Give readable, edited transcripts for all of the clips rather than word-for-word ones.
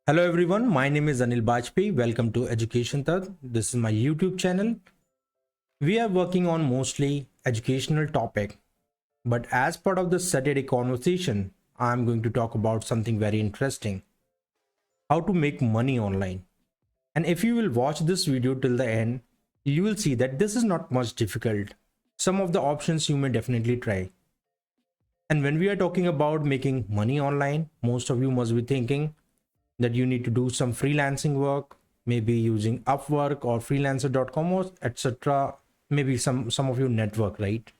Hello everyone, my name is Anil Bajpayee. Welcome to Education Tad. This is my YouTube channel. We are working on mostly educational topic, but as part of the Saturday conversation, I am going to talk about something very interesting: how to make money online. And if you will watch this video till the end, you will see that this is not much difficult. Some of the options you may definitely try. And when we are talking about making money online, most of you must be thinking that you need to do some freelancing work, maybe using Upwork or freelancer.com or etc. Maybe some of your network, right?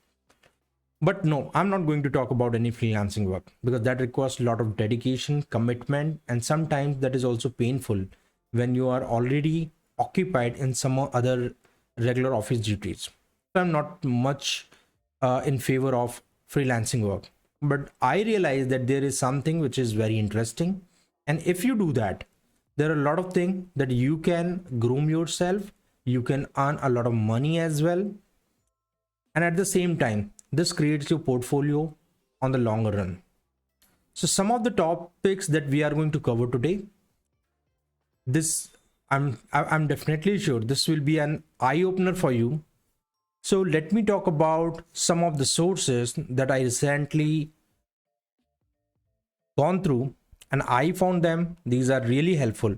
But no, I'm not going to talk about any freelancing work because that requires a lot of dedication, commitment, and sometimes that is also painful when you are already occupied in some other regular office duties. So I'm not much in favor of freelancing work. But I realize that there is something which is very interesting. And if you do that, there are a lot of things that you can groom yourself, you can earn a lot of money as well. And at the same time, this creates your portfolio on the longer run. So some of the topics that we are going to cover today, this I'm definitely sure this will be an eye opener for you. So let me talk about some of the sources that I recently gone through and I found them. These are really helpful.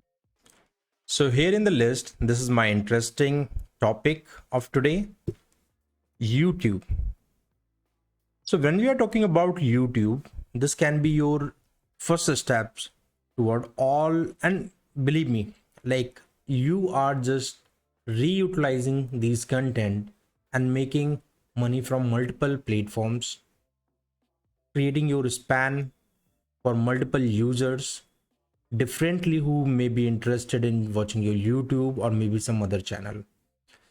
So here in the list, this is my interesting topic of today: YouTube. So when we are talking about YouTube, this can be your first steps toward all, and believe me, like you are just reutilizing these content and making money from multiple platforms, creating your span for multiple users differently who may be interested in watching your YouTube or maybe some other channel.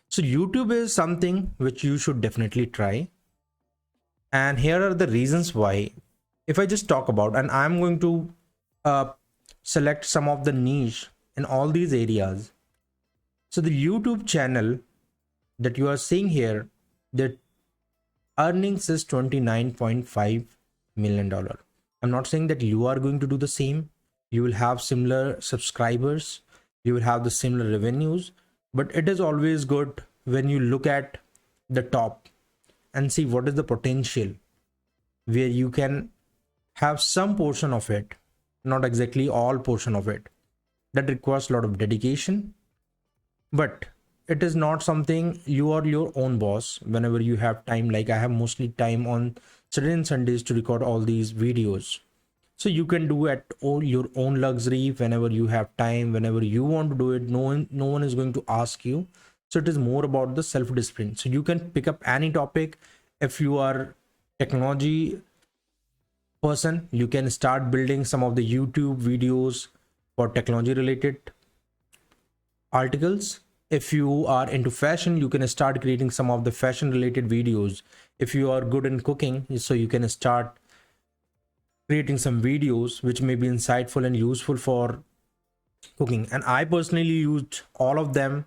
So YouTube is something which you should definitely try. And here are the reasons why. If I just talk about, and I'm going to uh, select some of the niche in all these areas. So the YouTube channel that you are seeing here, the earnings is $29.5 million. I'm not saying that you are going to do the same. You will have similar subscribers, you will have the similar revenues, but it is always good when you look at the top and see what is the potential where you can have some portion of it, not exactly all portion of it. That requires a lot of dedication, but it is not something you are your own boss whenever you have time. Like I have mostly time on Saturday and Sundays to record all these videos. So you can do at all your own luxury whenever you have time, whenever you want to do it. No one is going to ask you. So it is more about the self discipline. So you can pick up any topic. If you are technology person, you can start building some of the YouTube videos for technology related articles. If you are into fashion, you can start creating some of the fashion related videos. If you are good in cooking, so you can start creating some videos which may be insightful and useful for cooking. And I personally used all of them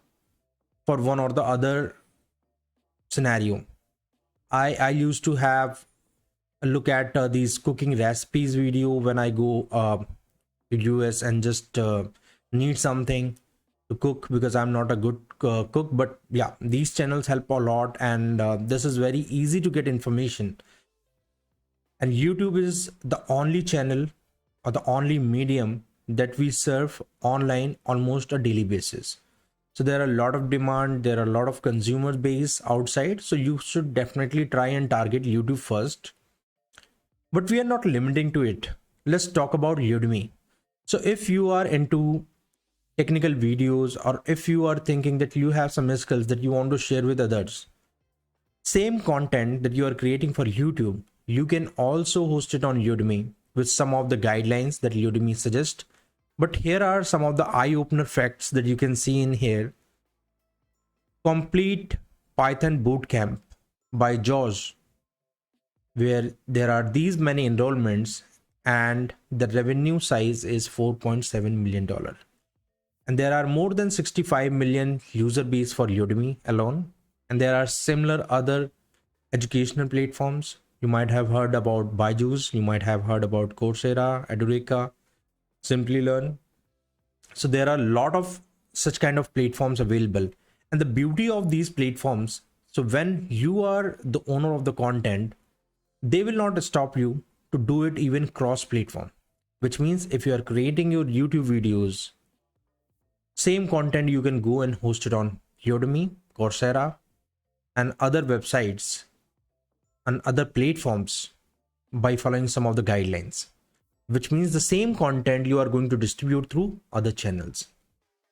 for one or the other scenario. I used to have a look at these cooking recipes video when I go to US and just need something to cook, because I'm not a good cook. But yeah, these channels help a lot, and this is very easy to get information. And YouTube is the only channel or the only medium that we serve online almost a daily basis. So there are a lot of demand, there are a lot of consumer base outside. So you should definitely try and target YouTube first. But we are not limiting to it. Let's talk about Udemy. So if you are into technical videos, or if you are thinking that you have some skills that you want to share with others, same content that you are creating for YouTube, you can also host it on Udemy with some of the guidelines that Udemy suggests. But here are some of the eye-opener facts that you can see in here. Complete Python Bootcamp by Josh, where there are these many enrollments and the revenue size is $4.7 million. And there are more than 65 million user base for Udemy alone. And there are similar other educational platforms. You might have heard about Byju's, you might have heard about Coursera, Edureka, Simply Learn. So there are a lot of such kind of platforms available. And the beauty of these platforms, so when you are the owner of the content, they will not stop you to do it even cross platform, which means if you are creating your YouTube videos, same content you can go and host it on Udemy, Coursera, and other websites and other platforms by following some of the guidelines, which means the same content you are going to distribute through other channels.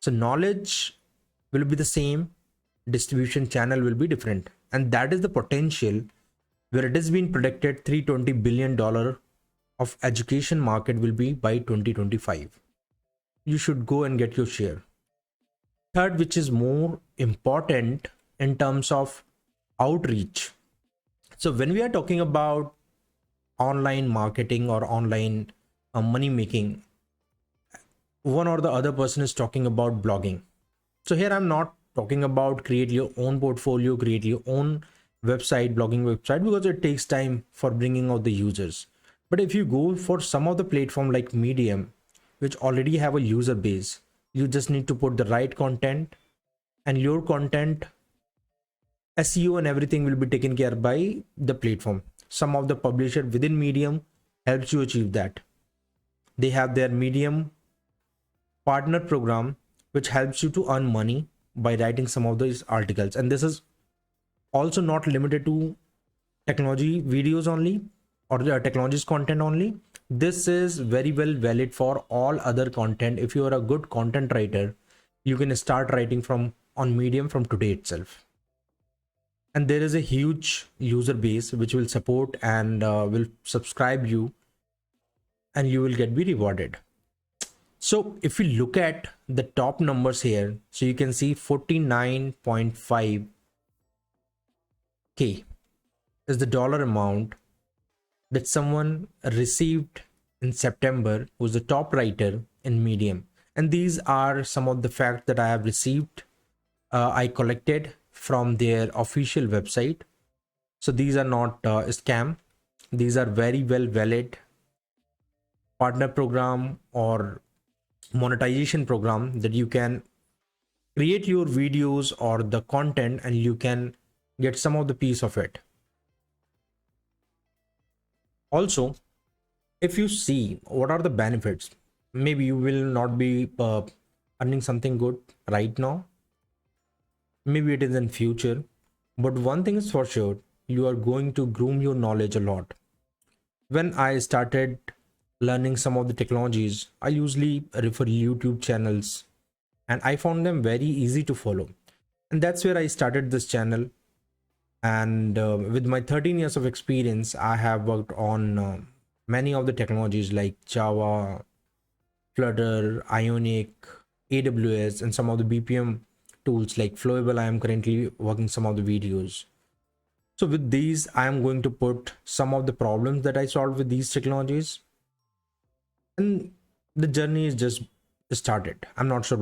So knowledge will be the same, distribution channel will be different. And that is the potential where it has been predicted $320 billion of education market will be by 2025. You should go and get your share. Third, which is more important in terms of outreach. So when we are talking about online marketing or online money making, one or the other person is talking about blogging. So here I'm not talking about create your own portfolio, create your own website, blogging website, because it takes time for bringing out the users. But if you go for some of the platform like Medium, which already have a user base, you just need to put the right content, and your content SEO and everything will be taken care by the platform. Some of the publisher within Medium helps you achieve that. They have their Medium partner program, which helps you to earn money by writing some of these articles. And this is also not limited to technology videos only or the technologies content only. This is very well valid for all other content. If you are a good content writer, you can start writing from on Medium from today itself. And there is a huge user base which will support and will subscribe you, and you will get be rewarded. So if we look at the top numbers here, so you can see 49.5K is the dollar amount that someone received in September, who's the top writer in Medium. And these are some of the facts that I have received. I collected from their official website. So these are not scam. These are very well valid partner program or monetization program that you can create your videos or the content and you can get some of the piece of it. Also, if you see what are the benefits, maybe you will not be earning something good right now, maybe it is in future, but one thing is for sure, you are going to groom your knowledge a lot. When I started learning some of the technologies, I usually refer YouTube channels and I found them very easy to follow, and that's where I started this channel. And with my 13 years of experience, I have worked on many of the technologies like Java, Flutter, Ionic, AWS, and some of the BPM tools like Flowable. I am currently working some of the videos. So with these, I am going to put some of the problems that I solved with these technologies, and the journey is just started. I'm not sure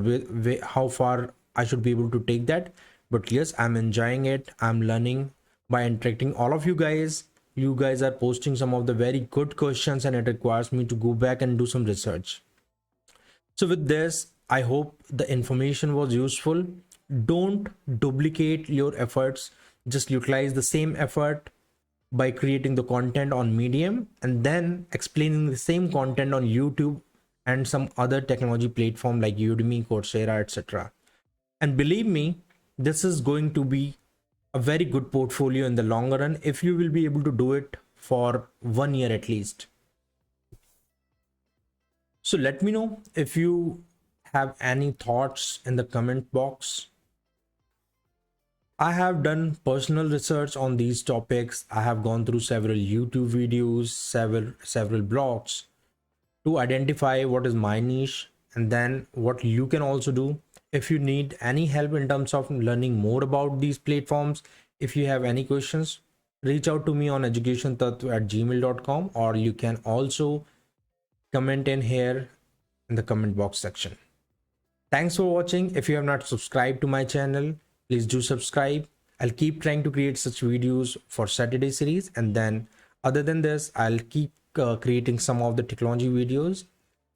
how far I should be able to take that, but yes, I'm enjoying it. I'm learning by interacting all of you guys. You guys are posting some of the very good questions, and it requires me to go back and do some research. So with this, I hope the information was useful. Don't duplicate your efforts. Just utilize the same effort by creating the content on Medium and then explaining the same content on YouTube and some other technology platform like Udemy, Coursera, etc. And believe me, this is going to be a very good portfolio in the longer run if you will be able to do it for 1 year at least. So let me know if you have any thoughts in the comment box. I have done personal research on these topics. I have gone through several YouTube videos, several blogs to identify what is my niche and then what you can also do. If you need any help in terms of learning more about these platforms, if you have any questions, reach out to me on educationtattva@gmail.com, or you can also comment in here in the comment box section. Thanks for watching. If you have not subscribed to my channel, please do subscribe. I'll keep trying to create such videos for Saturday series, and then other than this, I'll keep creating some of the technology videos.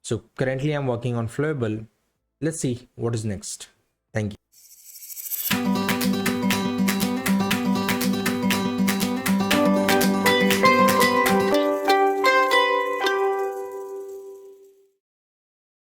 So currently I'm working on Flowable, Let's see what is next.